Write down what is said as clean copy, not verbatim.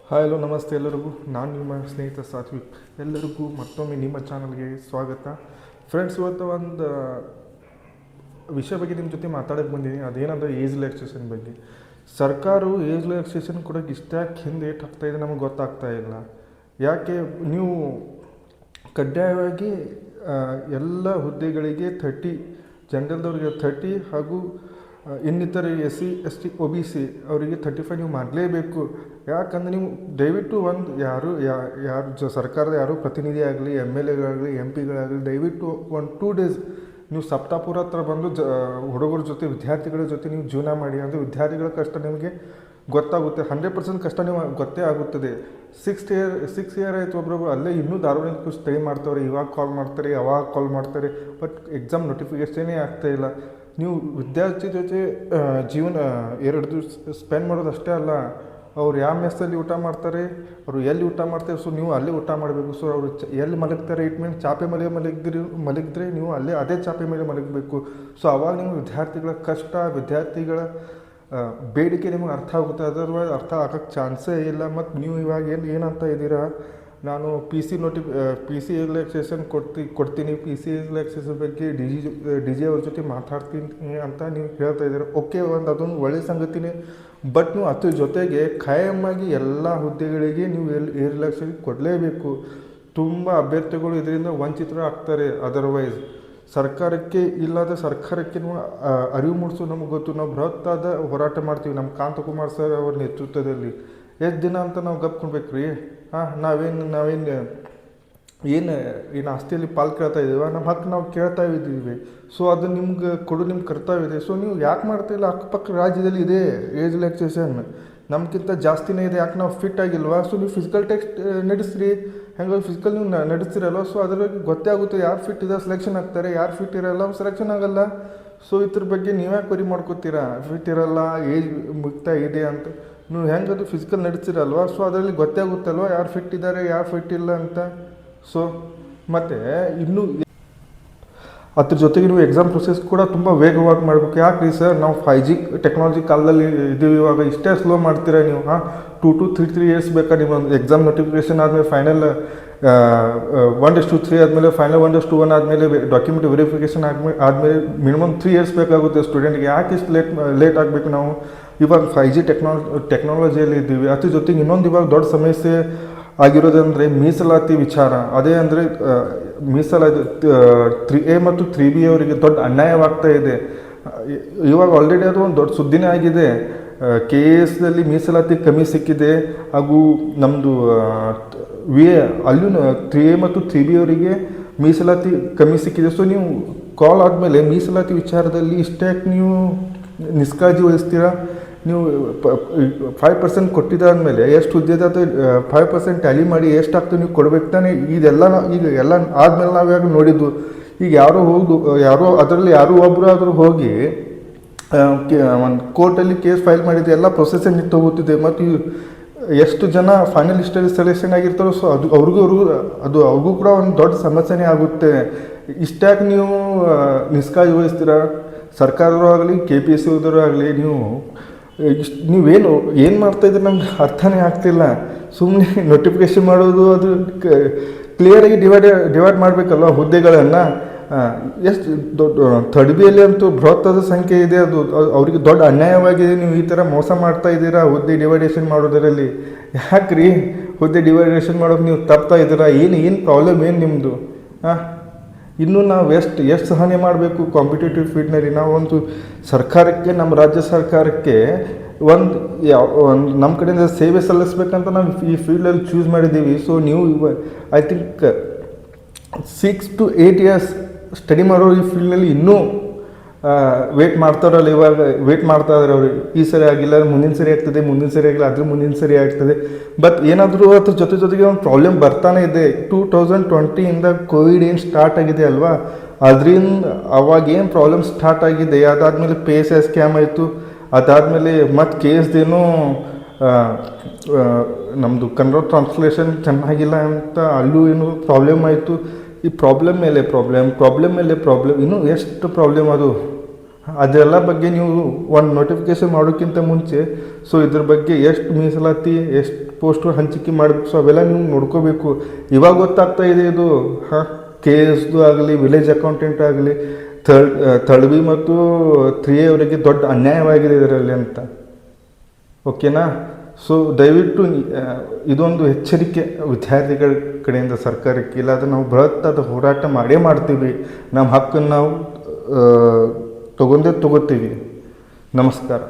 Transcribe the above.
Hi hello ನಮಸ್ತೆ ಎಲ್ಲರಿಗೂ. ನಾನು ನಿಮ್ಮ ಸ್ನೇಹಿತ ಸಾತ್ವಿಕ್. ಎಲ್ಲರಿಗೂ ಮತ್ತೊಮ್ಮೆ ನಿಮ್ಮ ಚಾನಲ್ಗೆ ಸ್ವಾಗತ. ಫ್ರೆಂಡ್ಸ್, ಇವತ್ತು ಒಂದು ವಿಷಯ ಬಗ್ಗೆ ನಿಮ್ಮ ಜೊತೆ ಮಾತಾಡೋಕ್ಕೆ ಬಂದಿದ್ದೀನಿ. ಅದೇನಂದರೆ ಏಜ್ ರಿಲ್ಯಾಕ್ಸೇಷನ್ ಬಗ್ಗೆ. ಸರ್ಕಾರವು ಏಜ್ ರಿಲ್ಯಾಕ್ಸೇಷನ್ ಕೊಡೋಕ್ಕೆ ಇಷ್ಟ್ಯಾಕೆ ಹಿಂದೆ ಏಟ್ ಆಗ್ತಾಯಿದೆ ನಮಗೆ ಗೊತ್ತಾಗ್ತಾ ಇಲ್ಲ. ಯಾಕೆ ನೀವು ಕಡ್ಡಾಯವಾಗಿ ಎಲ್ಲ ಹುದ್ದೆಗಳಿಗೆ 30 ಜನರಲ್ದವ್ರಿಗೆ 30 ಹಾಗೂ ಇನ್ನಿತರ SC ST OBC ಅವರಿಗೆ 35 ನೀವು ಮಾಡಲೇಬೇಕು. ಯಾಕಂದರೆ ನೀವು ದಯವಿಟ್ಟು ಒಂದು ಯಾರು ಸರ್ಕಾರದ ಯಾರು ಪ್ರತಿನಿಧಿ ಆಗಲಿ, MLA ಗಳಾಗಲಿ, MP ಗಳಾಗಲಿ, ದಯವಿಟ್ಟು 1-2 ಡೇಸ್ ನೀವು ಸಪ್ತಾಪುರ ಹತ್ರ ಬಂದು ಹುಡುಗರ ಜೊತೆ, ವಿದ್ಯಾರ್ಥಿಗಳ ಜೊತೆ ನೀವು ಜೀವನ ಮಾಡಿ. ಅಂದರೆ ವಿದ್ಯಾರ್ಥಿಗಳ ಕಷ್ಟ ನಿಮಗೆ ಗೊತ್ತಾಗುತ್ತೆ. 100% ಕಷ್ಟ ನೀವು ಗೊತ್ತೇ ಆಗುತ್ತದೆ. 6 ಇಯರ್ ಆಯಿತು, ಒಬ್ಬೊಬ್ಬರು ಅಲ್ಲೇ ಇನ್ನೂ ಧಾರವಾಡ ಸ್ಟಡಿ ಮಾಡ್ತಾವ್ರೆ. ಇವಾಗ ಕಾಲ್ ಮಾಡ್ತಾರೆ, ಅವಾಗ ಕಾಲ್ ಮಾಡ್ತಾರೆ, ಬಟ್ ಎಕ್ಸಾಮ್ ನೋಟಿಫಿಕೇಷನೇ ಆಗ್ತಾಯಿಲ್ಲ. ನೀವು ವಿದ್ಯಾರ್ಥಿ ಜೊತೆ ಜೀವನ 2 ದಿವಸ ಸ್ಪೆಂಡ್ ಮಾಡೋದು ಅಷ್ಟೇ ಅಲ್ಲ, ಅವ್ರು ಯಾವ ಮೆಸ್ಸಲ್ಲಿ ಊಟ ಮಾಡ್ತಾರೆ, ಅವರು ಎಲ್ಲಿ ಊಟ ಮಾಡ್ತಾರೆ, ಸೊ ನೀವು ಅಲ್ಲೇ ಊಟ ಮಾಡಬೇಕು. ಸೊ ಅವರು ಎಲ್ಲಿ ಮಲಗ್ತಾರೆ, ಇಟ್ ಮೀನ್ಸ್ ಚಾಪೆ ಮೇಲೆ ಮಲಗಿದ್ರೆ ನೀವು ಅಲ್ಲೇ ಅದೇ ಚಾಪೆ ಮೇಲೆ ಮಲಗಬೇಕು. ಸೊ ಅವಾಗ ನೀವು ವಿದ್ಯಾರ್ಥಿಗಳ ಕಷ್ಟ, ವಿದ್ಯಾರ್ಥಿಗಳ ಬೇಡಿಕೆ ನಿಮಗೆ ಅರ್ಥ ಆಗುತ್ತೆ. ಅದರ್ವೈಸ್ ಅರ್ಥ ಆಗೋಕ್ಕೆ ಚಾನ್ಸೇ ಇಲ್ಲ. ಮತ್ತು ನೀವು ಇವಾಗ ಏನಂತ ಇದ್ದೀರಾ, ನಾನು ಪಿ ಸಿ ರಿಲ್ಯಾಕ್ಸೇಷನ್ ಕೊಡ್ತೀನಿ, ಪಿ ಸಿ ರಿಲ್ಯಾಕ್ಸೇಷನ್ ಬಗ್ಗೆ ಡಿ ಜಿ ಅವ್ರ ಜೊತೆ ಮಾತಾಡ್ತೀನಿ ಅಂತ ನೀವು ಹೇಳ್ತಾ ಇದ್ದೀರ. ಓಕೆ, ಅದೊಂದು ಒಳ್ಳೆಯ ಸಂಗತಿನೇ. ಬಟ್ ನೀವು ಅದ್ರ ಜೊತೆಗೆ ಖಾಯಮಾಗಿ ಎಲ್ಲ ಹುದ್ದೆಗಳಿಗೆ ನೀವು ರಿಲ್ಯಾಕ್ಸೇಷನ್ ಕೊಡಲೇಬೇಕು. ತುಂಬ ಅಭ್ಯರ್ಥಿಗಳು ಇದರಿಂದ ವಂಚಿತರಾಗ್ತಾರೆ. ಅದರ್ವೈಸ್ ಸರ್ಕಾರಕ್ಕೆ ನಾವು ಅರಿವು ಮೂಡಿಸೋದು ನಮಗೆ ಗೊತ್ತು. ನಾವು ಬೃಹತ್ತಾದ ಹೋರಾಟ ಮಾಡ್ತೀವಿ ನಮ್ಮ ಕಾಂತಕುಮಾರ್ ಸರ್ ಅವರ ನೇತೃತ್ವದಲ್ಲಿ. ಎಷ್ಟು ದಿನ ಅಂತ ನಾವು ಗಪ್ಕೊಳ್ಬೇಕು ರೀ? ಏನು ಆಸ್ತಿಯಲ್ಲಿ ಪಾಲು ಕೇಳ್ತಾ ಇದ್ದೀವ, ನಮ್ಮ ಹಕ್ಕು ನಾವು ಕೇಳ್ತಾ ಇದ್ದೀವಿ. ಸೊ ಅದು ನಿಮ್ಗೆ ನಿಮ್ಮ ಕರ್ತವ್ಯ ಇದೆ. ಸೊ ನೀವು ಯಾಕೆ ಮಾಡ್ತಾಯಿಲ್ಲ? ಅಕ್ಕಪಕ್ಕ ರಾಜ್ಯದಲ್ಲಿ ಇದೆ ಏಜ್ ರಿಲ್ಯಾಕ್ಸೇಷನ್, ನಮ್ಗಿಂತ ಜಾಸ್ತಿನೇ ಇದೆ. ಯಾಕೆ ನಾವು ಫಿಟ್ ಆಗಿಲ್ವಾ? ಸೊ ನೀವು ಫಿಸಿಕಲ್ ಟೆಸ್ಟ್ ನಡೆಸ್ರಿ. ಹೆಂಗೆ ಫಿಸಿಕಲ್ ನೀವು ನಡೆಸ್ತಿರಲ್ಲ, ಸೊ ಅದ್ರಲ್ಲಿ ಗೊತ್ತೇ ಆಗುತ್ತೆ ಯಾರು ಫಿಟ್ ಇದೆ ಸೆಲೆಕ್ಷನ್ ಆಗ್ತಾರೆ, ಯಾರು ಫಿಟ್ ಇರೋಲ್ಲ ಸೆಲೆಕ್ಷನ್ ಆಗಲ್ಲ. ಸೊ ಇದ್ರ ಬಗ್ಗೆ ನೀವ್ಯಾಕೆ ವರಿ ಮಾಡ್ಕೋತೀರಾ? ಫಿಟ್ ಇರೋಲ್ಲ, ಏಜ್ ಮುಗ್ತಾ ಇದೆ ಅಂತ. ನೀವು ಹೆಂಗೆ ಅದು ಫಿಸಿಕಲ್ ನಡೆಸ್ತಿರಲ್ವ, ಸೊ ಅದರಲ್ಲಿ ಗೊತ್ತೇ ಆಗುತ್ತಲ್ವ ಯಾರು ಫಿಟ್ ಇದ್ದಾರೆ, ಯಾರು ಫಿಟ್ ಇಲ್ಲ ಅಂತ. ಸೊ ಮತ್ತು ಇನ್ನೂ ಅದ್ರ ಜೊತೆಗೆ ನೀವು ಎಕ್ಸಾಮ್ ಪ್ರೊಸೆಸ್ ಕೂಡ ತುಂಬ ವೇಗವಾಗಿ ಮಾಡಬೇಕು. ಯಾಕೆ ರೀ ಸರ್, ನಾವು 5G ಟೆಕ್ನಾಲಜಿ ಕಾಲದಲ್ಲಿ ಇದ್ದೀವಿ, ಇವಾಗ ಇಷ್ಟೇ ಸ್ಲೋ ಮಾಡ್ತೀರಾ ನೀವು? 2 to 3 ಇಯರ್ಸ್ ಬೇಕಾ ನಿಮ್ಮೊಂದು ಎಕ್ಸಾಮ್ ನೋಟಿಫಿಕೇಷನ್ ಆದಮೇಲೆ, ಫೈನಲ್ 1:3 ಆದಮೇಲೆ, ಫೈನಲ್ 1:1 ಆದಮೇಲೆ, ಡಾಕ್ಯುಮೆಂಟ್ ವೆರಿಫಿಕೇಷನ್ ಆದಮೇಲೆ ಮಿನಿಮಮ್ 3 ಇಯರ್ಸ್ ಬೇಕಾಗುತ್ತೆ ಸ್ಟೂಡೆಂಟ್ಗೆ. ಯಾಕೆ ಇಷ್ಟು ಲೇಟ್ ಆಗಬೇಕು? ನಾವು ಇವಾಗ 5G ಟೆಕ್ನಾಲಜಿಯಲ್ಲಿ ಇದ್ದೀವಿ. ಅದ್ರ ಜೊತೆಗೆ ಇನ್ನೊಂದು ಇವಾಗ ದೊಡ್ಡ ಸಮಸ್ಯೆ ಆಗಿರೋದಂದರೆ ಮೀಸಲಾತಿ ವಿಚಾರ. ಅದೇ ಅಂದರೆ ಮೀಸಲಾತಿ 3A ಮತ್ತು 3B ಅವರಿಗೆ ದೊಡ್ಡ ಅನ್ಯಾಯವಾಗ್ತಾ ಇದೆ. ಇವಾಗ ಆಲ್ರೆಡಿ ಅದು ಒಂದು ದೊಡ್ಡ ಸುದ್ದಿನೇ ಆಗಿದೆ. KASದಲ್ಲಿ ಮೀಸಲಾತಿ ಕಮ್ಮಿ ಸಿಕ್ಕಿದೆ, ಹಾಗೂ ನಮ್ಮದು ಅಲ್ಲೂ 3A ಮತ್ತು 3B ಅವರಿಗೆ ಮೀಸಲಾತಿ ಕಮ್ಮಿ ಸಿಕ್ಕಿದೆ. ಸೊ ನೀವು ಕಾಲ್ ಆದಮೇಲೆ ಮೀಸಲಾತಿ ವಿಚಾರದಲ್ಲಿ ಇಷ್ಟ್ಯಾಕೆ ನೀವು ನಿಷ್ಕಾಳಜಿ ವಹಿಸ್ತೀರಾ? ನೀವು 5% ಕೊಟ್ಟಿದ್ದಾದಮೇಲೆ ಎಷ್ಟು ಹುದ್ದೆದ 5% ಟ್ಯಾಲಿ ಮಾಡಿ ಎಷ್ಟಾಗ್ತದೆ ನೀವು ಕೊಡ್ಬೇಕು ತಾನೆ. ಇದೆಲ್ಲ ಈಗ ಎಲ್ಲ ಆದಮೇಲೆ ನಾವು ಯಾಕೆ ನೋಡಿದ್ದು. ಈಗ ಯಾರೋ ಅದರಲ್ಲಿ ಒಬ್ಬರು ಆದರೂ ಹೋಗಿ ಒಂದು ಕೋರ್ಟಲ್ಲಿ ಕೇಸ್ ಫೈಲ್ ಮಾಡಿದ್ದು ಎಲ್ಲ ಪ್ರೊಸೆಸ್ಸೇ ನಿಂತೋಗುತ್ತಿದೆ. ಮತ್ತು ಎಷ್ಟು ಜನ ಫೈನಲಿಸ್ಟಲ್ಲಿ ಸೆಲೆಕ್ಷನ್ ಆಗಿರ್ತಾರೋ, ಸೊ ಅವ್ರಿಗೂ ಕೂಡ ಒಂದು ದೊಡ್ಡ ಸಮಸ್ಯೆನೇ ಆಗುತ್ತೆ. ಇಷ್ಟ್ಯಾಕೆ ನೀವು ನಿಷ್ಕಾಳಜಿ ವಹಿಸ್ತೀರಾ? ಸರ್ಕಾರದವರು ಆಗಲಿ, KPSC ಹೋದವರು ಆಗಲಿ, ನೀವೇನು ಮಾಡ್ತಾಯಿದ್ರೆ ನಮ್ಗೆ ಅರ್ಥನೇ ಆಗ್ತಿಲ್ಲ. ಸುಮ್ಮನೆ ನೋಟಿಫಿಕೇಷನ್ ಮಾಡೋದು, ಅದು ಕ್ಲಿಯರಾಗಿ ಡಿವೈಡ್ ಮಾಡಬೇಕಲ್ವ ಹುದ್ದೆಗಳನ್ನು. ಎಷ್ಟು ದೊಡ್ಡ 3B ಅಂತೂ ಬೃಹತ್ತಾದ ಸಂಖ್ಯೆ ಇದೆ. ಅದು ಅವರಿಗೆ ದೊಡ್ಡ ಅನ್ಯಾಯವಾಗಿದೆ. ನೀವು ಈ ಥರ ಮೋಸ ಮಾಡ್ತಾ ಇದ್ದೀರಾ ಹುದ್ದೆ ಡಿವೈಡೇಷನ್ ಮಾಡೋದರಲ್ಲಿ. ಯಾಕೆ ರೀ ಹುದ್ದೆ ಡಿವೈಡೇಷನ್ ಮಾಡೋದು ನೀವು ತಪ್ತಾ ಇದ್ದೀರಾ? ಏನು ಪ್ರಾಬ್ಲಮ್ ಏನು ನಿಮ್ಮದು? ಇನ್ನೂ ನಾವು ಎಷ್ಟು ಸಹನೆ ಮಾಡಬೇಕು ಕಾಂಪಿಟೇಟಿವ್ ಫೀಲ್ಡ್ನಲ್ಲಿ? ನಾವೊಂದು ಸರ್ಕಾರಕ್ಕೆ, ನಮ್ಮ ರಾಜ್ಯ ಸರ್ಕಾರಕ್ಕೆ ಒಂದು ನಮ್ಮ ಕಡೆಯಿಂದ ಸೇವೆ ಸಲ್ಲಿಸ್ಬೇಕಂತ ನಾವು ಈ ಫೀಲ್ಡಲ್ಲಿ ಚೂಸ್ ಮಾಡಿದ್ದೀವಿ. ಸೊ ನೀವು I think 6 to 8 years study ಮಾಡೋರು ಈ ಫೀಲ್ಡ್ನಲ್ಲಿ ಇನ್ನೂ ವೇಟ್ ಮಾಡ್ತಾರಲ್ಲ. ಇವಾಗ ವೇಟ್ ಮಾಡ್ತಾ ಇದ್ದಾರೆ ಅವರು. ಈ ಸರಿ ಆಗಿಲ್ಲ, ಮುಂದಿನ ಸರಿ ಆಗ್ತದೆ, ಮುಂದಿನ ಸರಿ ಆಗಿಲ್ಲ, ಅದ್ರ ಮುಂದಿನ ಸರಿ ಆಗ್ತದೆ. ಬಟ್ ಏನಾದರೂ ಅದ್ರ ಜೊತೆಗೆ ಒಂದು ಪ್ರಾಬ್ಲಮ್ ಬರ್ತಾನೆ ಇದೆ. 2020 ಕೋವಿಡ್ ಏನು ಸ್ಟಾರ್ಟ್ ಆಗಿದೆ ಅಲ್ವಾ, ಅದರಿಂದ ಅವಾಗೇನು ಪ್ರಾಬ್ಲಮ್ ಸ್ಟಾರ್ಟ್ ಆಗಿದೆ. ಅದಾದಮೇಲೆ PSI ಸ್ಕ್ಯಾಮ್ ಆಯಿತು. ಅದಾದಮೇಲೆ ಮತ್ತು KSದೇನೋ ನಮ್ಮದು ಕನ್ನಡ ಟ್ರಾನ್ಸ್ಲೇಷನ್ ಚೆನ್ನಾಗಿಲ್ಲ ಅಂತ ಅಲ್ಲೂ ಏನೋ ಪ್ರಾಬ್ಲಮ್ ಆಯಿತು. ಈ ಪ್ರಾಬ್ಲಮ್ ಮೇಲೆ ಪ್ರಾಬ್ಲಮ್ ಇನ್ನೂ ಎಷ್ಟು ಪ್ರಾಬ್ಲಮ್ ಅದು. ಅದೆಲ್ಲ ಬಗ್ಗೆ ನೀವು ಒಂದು ನೋಟಿಫಿಕೇಷನ್ ಮಾಡೋಕ್ಕಿಂತ ಮುಂಚೆ ಸೊ ಇದ್ರ ಬಗ್ಗೆ ಎಷ್ಟು ಮೀಸಲಾತಿ, ಎಷ್ಟು ಪೋಸ್ಟು ಹಂಚಿಕೆ ಮಾಡಬೇಕು. ಸೊ ಅವೆಲ್ಲ ನೀವು ನೋಡ್ಕೋಬೇಕು. ಇವಾಗ ಗೊತ್ತಾಗ್ತಾ ಇದೆ ಇದು KSದು ಆಗಲಿ, ವಿಲೇಜ್ ಅಕೌಂಟೆಂಟ್ ಆಗಲಿ, ಥರ್ಡ್ ಬಿ ಮತ್ತು 3A ಅವರಿಗೆ ದೊಡ್ಡ ಅನ್ಯಾಯವಾಗಿದೆ ಇದರಲ್ಲಿ ಅಂತ. ಓಕೆನಾ? ಸೊ ದಯವಿಟ್ಟು ಇದೊಂದು ಎಚ್ಚರಿಕೆ ವಿದ್ಯಾರ್ಥಿಗಳ ಕಡೆಯಿಂದ ಸರ್ಕಾರಕ್ಕೆ. ಇಲ್ಲಾಂದರೆ ನಾವು ಬೃಹತ್ತಾದ ಹೋರಾಟ ಮಾಡೇ ಮಾಡ್ತೀವಿ. ನಮ್ಮ ಹಕ್ಕನ್ನು ನಾವು ತಗೋತೀವಿ. ನಮಸ್ಕಾರ.